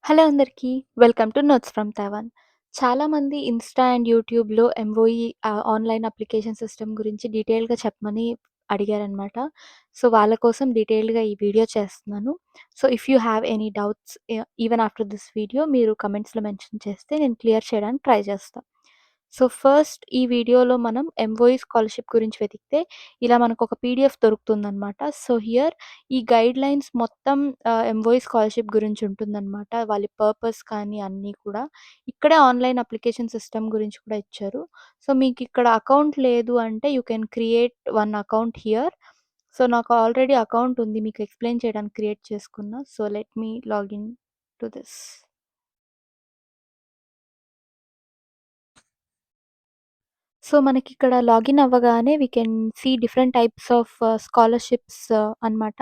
Hello అందరికీ. Welcome to notes from Taiwan. చాలామంది Insta and యూట్యూబ్‌లో ఎంఓఈ ఆన్‌లైన్ అప్లికేషన్ సిస్టమ్ గురించి డీటెయిల్‌గా చెప్పమని అడిగారనమాట. సో, వాళ్ళ కోసం డీటెయిల్డ్‌గా ఈ వీడియో చేస్తున్నాను. So, if you have any doubts even after this video మీరు కమెంట్స్‌లో మెన్షన్ చేస్తే నేను క్లియర్ చేయడానికి ట్రై చేస్తా. సో, ఫస్ట్ ఈ వీడియోలో మనం ఎంఓఈ స్కాలర్‌షిప్ గురించి వెతికితే ఇలా మనకొక పీడీఎఫ్ దొరుకుతుందనమాట. సో, హియర్ ఈ గైడ్‌లైన్స్ మొత్తం ఎంఓఈ స్కాలర్‌షిప్ గురించి ఉంటుందనమాట. వాళ్ళ పర్పస్ కానీ అన్నీ కూడా. ఇక్కడే ఆన్‌లైన్ అప్లికేషన్ సిస్టమ్ గురించి కూడా ఇచ్చారు. సో, మీకిక్కడ అకౌంట్ లేదు అంటే you can create one account here. So, నాకు ఆల్రెడీ అకౌంట్ ఉంది. మీకు ఎక్స్‌ప్లెయిన్ చేయడానికి క్రియేట్ చేసుకున్నా. So, let me login to this. So, మనకిక్కడ లాగిన్ అవ్వగానే we can see different types of scholarships అనమాట.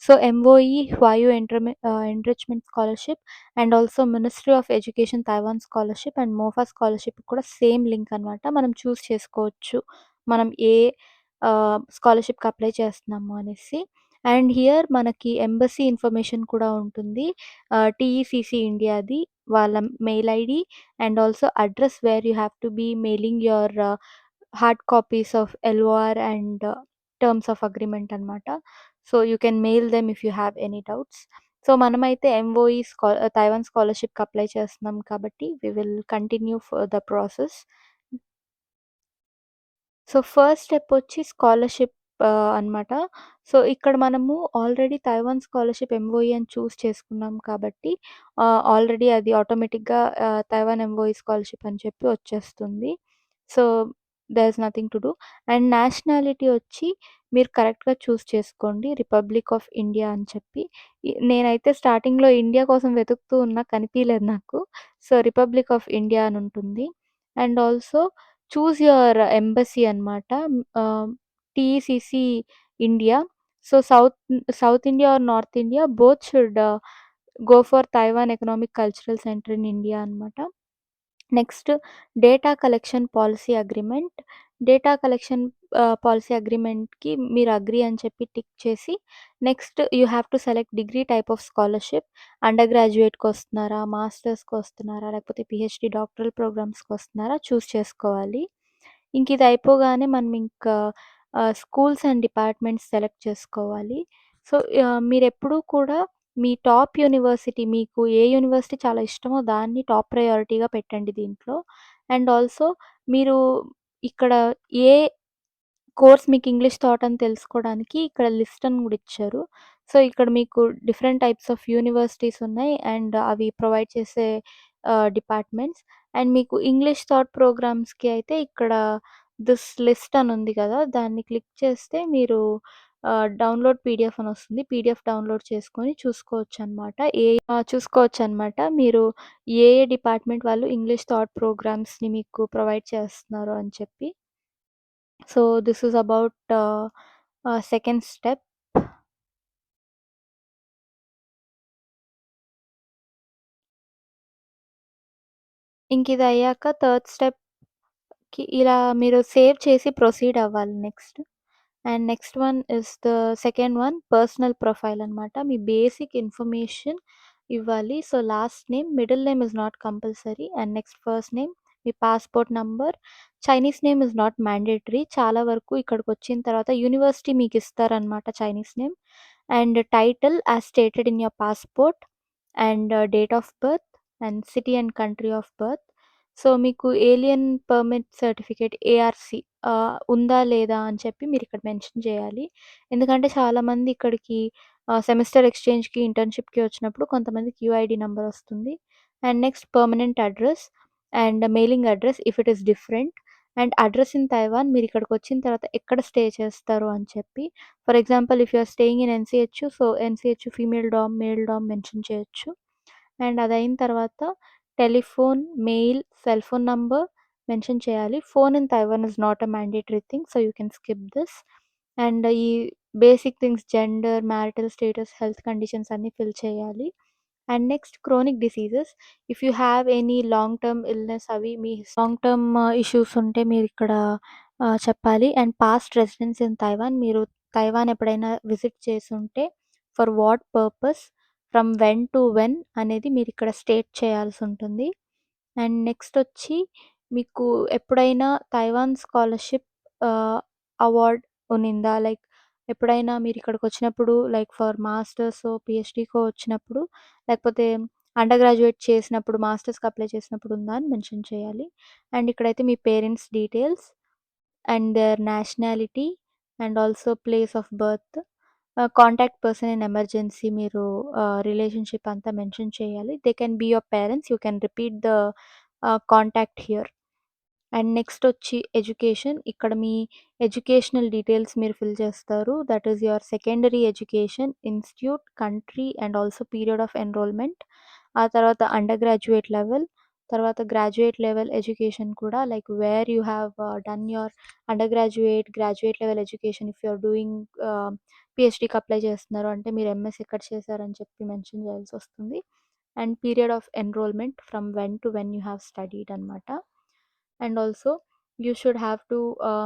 So, MOE Huayu enrichment scholarship and also ministry of education Taiwan scholarship and MOFA scholarship కూడా same link అనమాట. మనం choose చేసుకోవచ్చు. మనం ఏ స్కాలర్‌షిప్‌కి apply చేస్తున్నాము అనేసి. అండ్ హియర్ మనకి ఎంబసీ ఇన్ఫర్మేషన్ కూడా ఉంటుంది. టీఈసీసీ ఇండియాది వాళ్ళ mail ID and also address where you have to be mailing your hard copies of LOR and terms of agreement అనమాట. So, you can mail them if you have any doubts. So, మనమైతే MOE Taiwan స్కాలర్‌షిప్‌కి apply చేస్తున్నాం కాబట్టి we will continue for the process. So, first step వచ్చి scholarship అనమాట. So, ఇక్కడ మనము already Taiwan scholarship MOE అని చేసుకున్నాం కాబట్టి ఆల్రెడీ అది ఆటోమేటిక్‌గా తైవాన్ ఎంఓఈ స్కాలర్‌షిప్ అని చెప్పి వచ్చేస్తుంది. So, there is nothing to do. And nationality వచ్చి మీరు కరెక్ట్‌గా చేసుకోండి. రిపబ్లిక్ ఆఫ్ ఇండియా అని చెప్పి. నేనైతే స్టార్టింగ్‌లో ఇండియా కోసం వెతుకుతూ ఉన్నా కనిపియలేదు నాకు. సో, రిపబ్లిక్ ఆఫ్ ఇండియా అని ఉంటుంది. And also choose your embassy అనమాట. TECC India. So, south India or north India both should go for Taiwan economic cultural centre in India అనమాట. Next data collection policy agreement. Data collection policy అగ్రీమెంట్‌కి మీరు agree అని చెప్పి tick చేసి next you have to select degree type of scholarship. అండర్ గ్రాడ్యుయేట్‌కొస్తున్నారా? మాస్టర్స్‌కొస్తున్నారా? లేకపోతే పీహెచ్‌డీ డాక్టరల్ ప్రోగ్రామ్స్‌కొస్తున్నారా? చూజ్ చేసుకోవాలి. ఇది అయిపోగానే మనం ఇంకా స్కూల్స్ అండ్ డిపార్ట్మెంట్స్ సెలెక్ట్ చేసుకోవాలి. సో, మీరెప్పుడూ కూడా మీ టాప్ యూనివర్సిటీ మీకు ఏ యూనివర్సిటీ చాలా ఇష్టమో దాన్ని టాప్ ప్రయారిటీగా పెట్టండి దీంట్లో. అండ్ ఆల్సో మీరు ఇక్కడ ఏ కోర్స్ మీకు ఇంగ్లీష్ థాట్ అని తెలుసుకోవడానికి ఇక్కడ లిస్ట్ అని గూడా ఇచ్చారు. సో, ఇక్కడ మీకు డిఫరెంట్ టైప్స్ ఆఫ్ యూనివర్సిటీస్ ఉన్నాయి. అండ్ అవి ప్రొవైడ్ చేసే డిపార్ట్మెంట్స్. అండ్ మీకు ఇంగ్లీష్ థాట్ ప్రోగ్రామ్స్‌కి అయితే ఇక్కడ దిస్ లిస్ట్ అని ఉంది గదా! దాన్ని క్లిక్ చేస్తే మీరు డౌన్‌లోడ్ పీడీఎఫ్ అని వస్తుంది. పీడీఎఫ్ డౌన్‌లోడ్ చేసుకొని చూసుకోవచ్చనమాట. చూసుకోవచ్చనమాట. మీరు ఏ ఏ డిపార్ట్మెంట్ వాళ్ళు ఇంగ్లీష్ థాట్ ప్రోగ్రామ్స్‌ని మీకు ప్రొవైడ్ చేస్తున్నారు అని చెప్పి. So, this is about second step. ఇంకిదయ్యాక థర్డ్ స్టెప్‌కి ఇలా మీరు సేవ్ చేసి ప్రొసీడ్ అవ్వాలి next. And next one is the second one personal profile అనమాట. మీ బేసిక్ ఇన్ఫర్మేషన్ ఇవ్వాలి. So, last name, middle name is not compulsory and next first name, మీ passport number. Chinese name is not mandatory. చాలా వరకు ఇక్కడికొచ్చిన తర్వాత university మీకిస్తారనమాట Chinese name. And title as stated in your passport and date of birth and city and country of birth. So, మీకు alien permit certificate ARC ఉందా? లేదా? అని చెప్పి మీరిక్కడ మెన్షన్ చేయాలి. ఎందుకంటే చాలామంది ఇక్కడికి సెమిస్టర్ ఎక్స్‌చేంజ్‌కి, ఇంటర్న్‌షిప్‌కి వచ్చినప్పుడు కొంతమందికి యూఐడీ నంబర్ వస్తుంది. And next permanent address and mailing address if it is different. And address in Taiwan మీరిక్కడికొచ్చిన తర్వాత ఎక్కడ స్టే చేస్తారు అని చెప్పి. For example if you are staying in NCH, so, NCH female dorm, male dorm mention చేయొచ్చు. అండ్ అదయిన తర్వాత telephone, mail, cell phone number mention చేయాలి. Phone in Taiwan is not a mandatory thing. So, you can skip this. And ఈ basic things gender, marital status, health conditions అన్నీ fill చేయాలి. And next chronic diseases. If you have any long term illness అవి మీ long term issues ఉంటే మీరిక్కడ చెప్పాలి. And past residence in Taiwan. మీరు Taiwan ఎప్పుడైనా visit చేసుంటే for what purpose. From when to when అనేది మీరిక్కడ స్టేట్ చేయాల్సుంటుంది. అండ్ నెక్స్టొచ్చి మీకు ఎప్పుడైనా తైవాన్ స్కాలర్‌షిప్ ఆహ్, అవార్డ్ ఉన్నిందా? లైక్ ఎప్పుడైనా మీరిక్కడికొచ్చినప్పుడు లైక్ ఫర్ మాస్టర్సో, పీహెచ్‌డీకో వచ్చినప్పుడు, లేకపోతే అండర్ గ్రాడ్యుయేట్ చేసినప్పుడు మాస్టర్స్‌కి అప్లై చేసినప్పుడు ఉందా అని మెన్షన్ చేయాలి. అండ్ ఇక్కడైతే మీ parents details and their nationality and also place of birth, contact person in emergency మీరు రిలేషన్‌షిప్ అంతా మెన్షన్ చేయాలి. They can be your parents. You can repeat the contact here. And నెక్స్టొచ్చి ఎడ్యుకేషన్. ఇక్కడ మీ ఎడ్యుకేషనల్ డీటెయిల్స్ మీరు ఫిల్ చేస్తారు. That is your secondary education, institute, country and also period of enrolment. ఆ తర్వాత అండర్ గ్రాడ్యుయేట్ లెవెల్, తర్వాత graduate level education కూడా like where you have done your undergraduate, graduate level education. If you are doing పీహెచ్‌డీకి apply చేస్తున్నారు అంటే మీరు MS ఎక్కడ చేశారని చెప్పి మెన్షన్ చేయాల్సొస్తుంది. And period of enrolment from when to when you have studied అనమాట. And also you should have to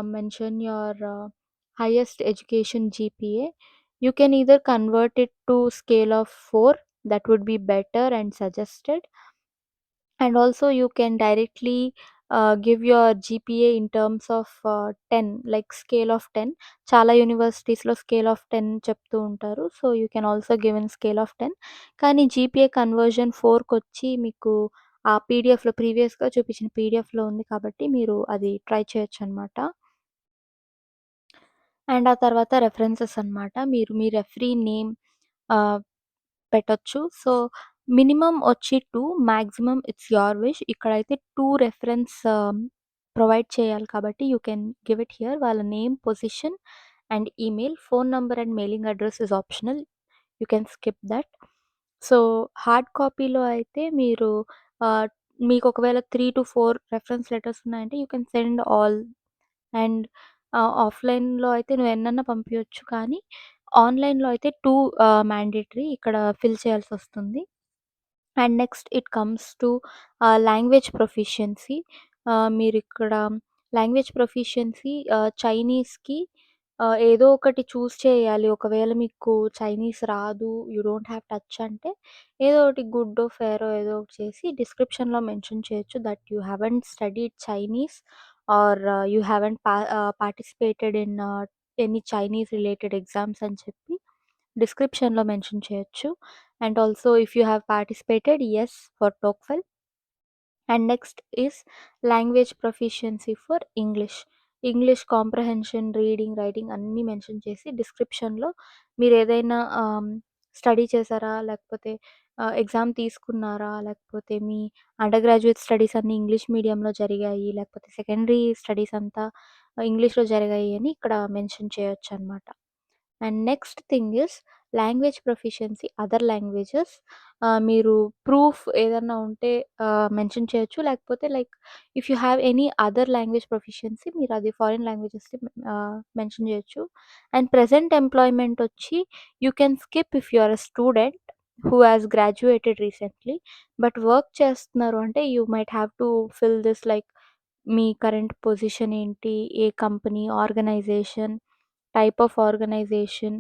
mention your highest education GPA. You can either convert it to scale of 4, that would be better and suggested. And also you can directly give your GPA in terms of 10, like scale of 10. చాలా యూనివర్సిటీస్‌లో scale of 10 చెప్తూ ఉంటారు. So, you can also give in scale of 10. కానీ GPA conversion 4కొచ్చి మీకు ఆ పీడీఎఫ్‌లో ప్రీవియస్‌గా చూపించిన పీడీఎఫ్‌లో ఉంది కాబట్టి మీరు అది ట్రై చేయొచ్చనమాట. అండ్ ఆ తర్వాత రెఫరెన్సెస్ అనమాట. మీరు మీ రెఫరీ నేమ్ ఆహ్, పెట్టొచ్చు. సో, మినిమమ్ వచ్చి 2, మాక్సిమం ఇట్స్ యువర్ విష్. ఇక్కడైతే 2 రెఫరెన్స్ ప్రొవైడ్ చేయాలి కాబట్టి you can give it here. వాళ్ళ name, position and email. Phone number and mailing address is optional. You can skip that. So, hard కాపీలో అయితే మీరు ఆహ్, మీకు ఒకవేళ 3-4 రెఫరెన్స్ లెటర్స్ ఉన్నాయంటే you can send all. And ఆఫ్‌లైన్‌లో అయితే నువ్వెన్నన్నా పంపియొచ్చు. కానీ ఆన్‌లైన్‌లో అయితే 2 మ్యాండేటరీ ఇక్కడ ఫిల్ చేయాల్సొస్తుంది. And next it comes to language proficiency. మీరిక్కడ లాంగ్వేజ్ ప్రొఫిషియన్సీ చైనీస్‌కి ఏదో ఒకటి చూజ్ చేయాలి. ఒకవేళ మీకు చైనీస్ రాదు, యూ డోంట్ హ్యావ్ టచ్ అంటే ఏదో ఒకటి గుడ్డో, ఫెయిరో ఏదో ఒకటి చేసి డిస్క్రిప్షన్‌లో మెన్షన్ చేయొచ్చు that you haven't studied Chinese or you haven't participated in any Chinese related exams అని చెప్పి డిస్క్రిప్షన్‌లో మెన్షన్ చేయొచ్చు. And also if you have participated, yes for TOCFL. And next is language proficiency for English. English comprehension, reading, writing అన్నీ mention చేసి డిస్క్రిప్షన్‌లో మీరేదైనా study చేశారా? లేకపోతే ఎగ్జామ్ తీసుకున్నారా? లేకపోతే మీ అండర్ గ్రాడ్యుయేట్ స్టడీస్ అన్నీ ఇంగ్లీష్ మీడియంలో జరిగాయి. లేకపోతే సెకండరీ స్టడీస్ అంతా ఇంగ్లీష్‌లో జరిగాయి అని ఇక్కడ మెన్షన్ చేయొచ్చనమాట. And next thing is language proficiency other languages. మీరు ప్రూఫ్ ఏదన్నా ఉంటే మెన్షన్ చేయొచ్చు. లేకపోతే like if you have any other language proficiency మీరది ఫారిన్ లాంగ్వేజెస్‌కి మెన్షన్ చేయొచ్చు. అండ్ ప్రెజెంట్ ఎంప్లాయ్‌మెంట్ వచ్చి you can skip if you are a student who has graduated recently. But work చేస్తున్నారు అంటే you might have to fill this like మీ current position ఏంటి? ఏ company, organisation, type of organisation,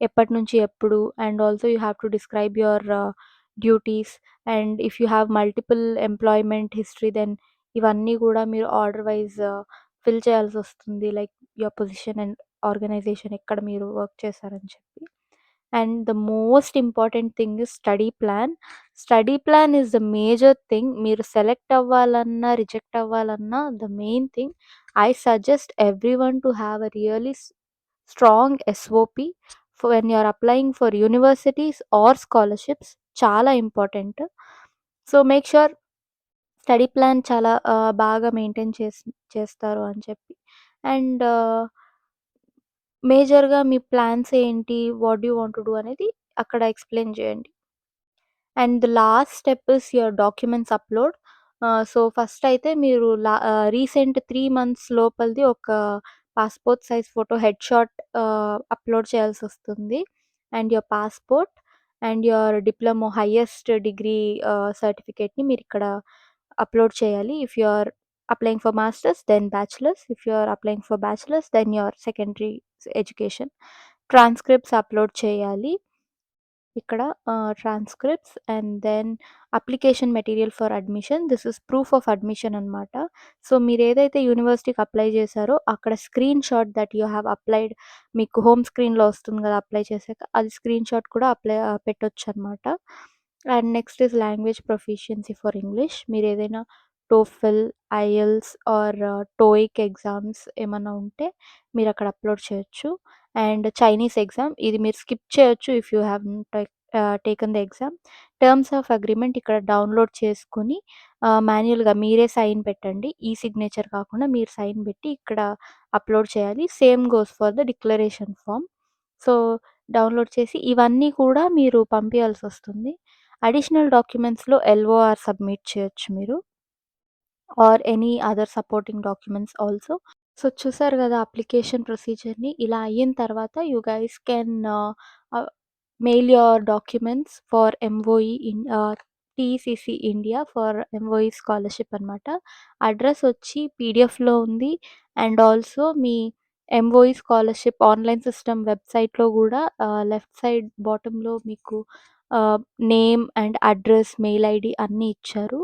ఎప్పటినుంచి ఎప్పుడు, and also you have to describe your duties. And if you have multiple employment history then ఇవన్నీ గూడా మీరు ఆర్డర్ వైస్ ఫిల్ చేయాల్సొస్తుంది. Like your position and organisation ఎక్కడ మీరు వర్క్ చేశారని చెప్పి. And the most important thing is study plan. Study plan is the major thing. మీరు select అవ్వాలన్నా, రిజెక్ట్ అవ్వాలన్నా the main thing. I suggest everyone to have a really strong SOP when you are applying for universities or scholarships. చాలా important. So, make sure study plan చాలా బాగా maintain చేస్తారు అని చెప్పి. And మేజర్‌గా మీ ప్లాన్స్ ఏంటి? What do you want to do అనేది అక్కడ ఎక్స్‌ప్లెయిన్ చేయండి. And the last step is your documents upload. So, first అయితే మీరు రీసెంట్ 3 మంత్స్ లోపలిది ఒక passport size photo head shot upload చేయాల్సొస్తుంది. And your passport and your diploma highest degree సర్టిఫికేట్‌ని మీరిక్కడ అప్‌లోడ్ చేయాలి. If you are applying for masters then bachelors. If you are applying for bachelors then your secondary education. Transcripts upload చేయాలి. ఇక్కడ transcripts and then application material for admission. This is proof of admission అనమాట. So, మీరేదైతే యూనివర్సిటీకి apply చేశారో అక్కడ screen shot that you have applied మీకు home స్క్రీన్‌లో వస్తుంది కదా! అప్లై చేశాక. అది స్క్రీన్ షాట్ కూడా పెట్టొచ్చనమాట. And next is language proficiency for English. మీరేదైనా టోఫెల్, ఐఎల్టీఎస్ ఆర్ టోయిక్ ఎగ్జామ్స్ ఏమన్నా ఉంటే మీరక్కడ అప్లోడ్ చేయొచ్చు. అండ్ చైనీస్ ఎగ్జామ్ ఇది మీరు స్కిప్ చేయొచ్చు if you have taken the exam. Terms of agreement ఇక్కడ డౌన్‌లోడ్ చేసుకొని మాన్యుయల్‌గా మీరే సైన్ పెట్టండి. ఈ సిగ్నేచర్ కాకుండా మీరు సైన్ పెట్టి ఇక్కడ అప్లోడ్ చేయాలి. Same goes for the declaration form. So, download చేసి ఇవన్నీ కూడా మీరు పంపియాల్సొస్తుంది. అడిషనల్ డాక్యుమెంట్స్‌లో ఎల్ఓఆర్ సబ్మిట్ చేయొచ్చు మీరు. Or any other supporting documents also. So, చూసారు గదా! అప్లికేషన్ ప్రొసీజర్‌ని. ఇలా అయిన తర్వాత you guys can mail your documents for MOE TCC India for MOE scholarship అనమాట. అడ్రెస్ వచ్చి పీడీఎఫ్‌లో ఉంది. అండ్ ఆల్సో మీ ఎంఓఈ స్కాలర్‌షిప్ ఆన్‌లైన్ సిస్టమ్ వెబ్‌సైట్‌లో గూడా లెఫ్ట్ సైడ్ బాటమ్‌లో మీకు ah, name and address, mail ID అన్నీ ఇచ్చారు.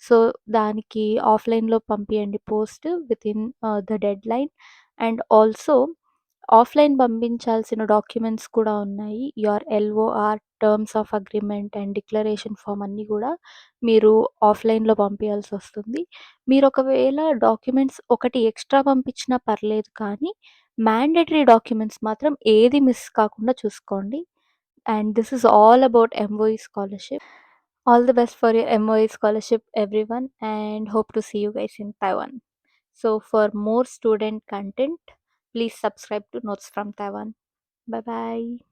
సో, దానికి ఆఫ్‌లైన్‌లో పంపియండి post within the deadline. And also offline పంపించాల్సిన డాక్యుమెంట్స్ కూడా ఉన్నాయి. Your LOR, terms of agreement and declaration form అన్నీ గూడా మీరు ఆఫ్‌లైన్‌లో పంపియాల్సొస్తుంది. మీరొకవేళ డాక్యుమెంట్స్ ఒకటి ఎక్స్‌ట్రా పంపించినా పర్లేదు కానీ, మ్యాండేటరీ డాక్యుమెంట్స్ మాత్రం ఏది మిస్ కాకుండా చూసుకోండి. And this is all about MOE scholarship. All the best for your MOE scholarship, everyone, and hope to see you guys in Taiwan. So, for more student content, please subscribe to Notes from Taiwan. Bye bye.